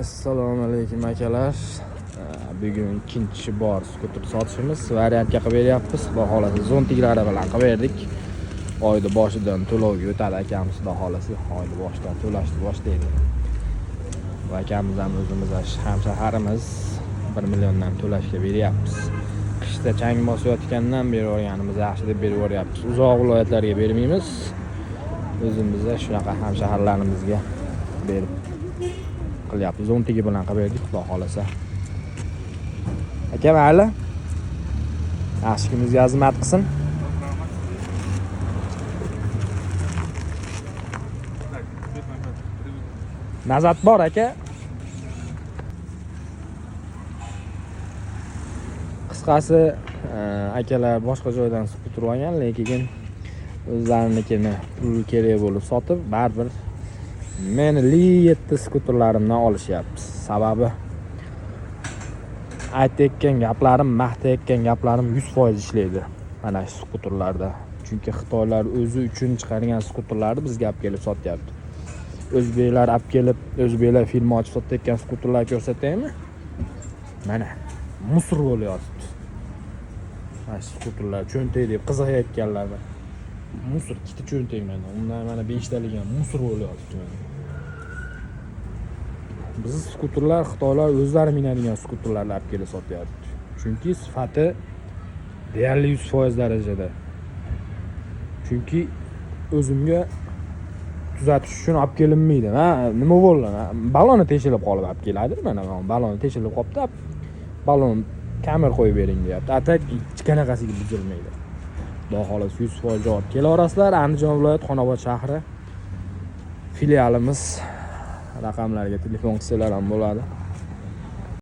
Assalomu alaykum akalar. Bugun ikkinchi bor skuter sotishimiz. Variantga qilib beryapmiz. Xudo xolasa zontiklari bilan qilib berdik. Oyda boshidan to'lovga o'tadi akamiz. Xudo xolasa oyda boshidan to'lashni boshlaydi. Va akamiz ham o'zimiz hamshaharimiz 1 milliondan to'lashga beryapmiz. Qishda chang bosayotgandan beri o'rganimiz yaxshi deb berib o'ryapmiz. Uzoq viloyatlarga bermaymiz. O'zimizda shunaqa hamshaharlarimizga berib qilyapmiz. Zontigi bilan qilib berdik, xudo xolasa. Aka mayli. Yaxshi kuningizga xizmat qilsin. Nazat bor aka. Qisqasi, akalar boshqa joydan skuter olgan, lekin o'zlarinikini pul kerak bo'lib sotib, baribir meni Li7 skuterlarimdan olishyapmiz. Sababi aytayotgan gaplarim, maqtayotgan gaplarim 100% ishlaydi mana shu skuterlarda. Chunki Xitoylar o'zi uchun chiqargan skuterlarni bizga olib kelib sotyapti. O'zbeklar olib kelib, o'zbeklar firma ochib sotayotgan skuterlar ko'rsataymi? Mana musor bo'lyapti. Mana shu skuterlar cho'ntak deb qiziqayotganlar. Musor ikkita cho'ntak mana 5 taligan musor bo'lyapti. Biz skuterlar Xitoylar o'zlari minadigan skuterlarni olib kelib sotyapti. Chunki sifati deyarli 100% darajada. Chunki o'zimga tuzatish uchun olib kelinmaydi. Nima bo'ldi? Baloni teshilib qolib olib keladi. Mana baloni teshilib qolibdi. Balon kamera qo'yib bering deyapti. Atak hech qanaqasiga buzilmaydi. Xudo xolasa 100% javob kelaverasizlar. Andijon viloyat Xonobod shahri filialimiz. Raqamlarga telefon qilsalar ham bo'ladi.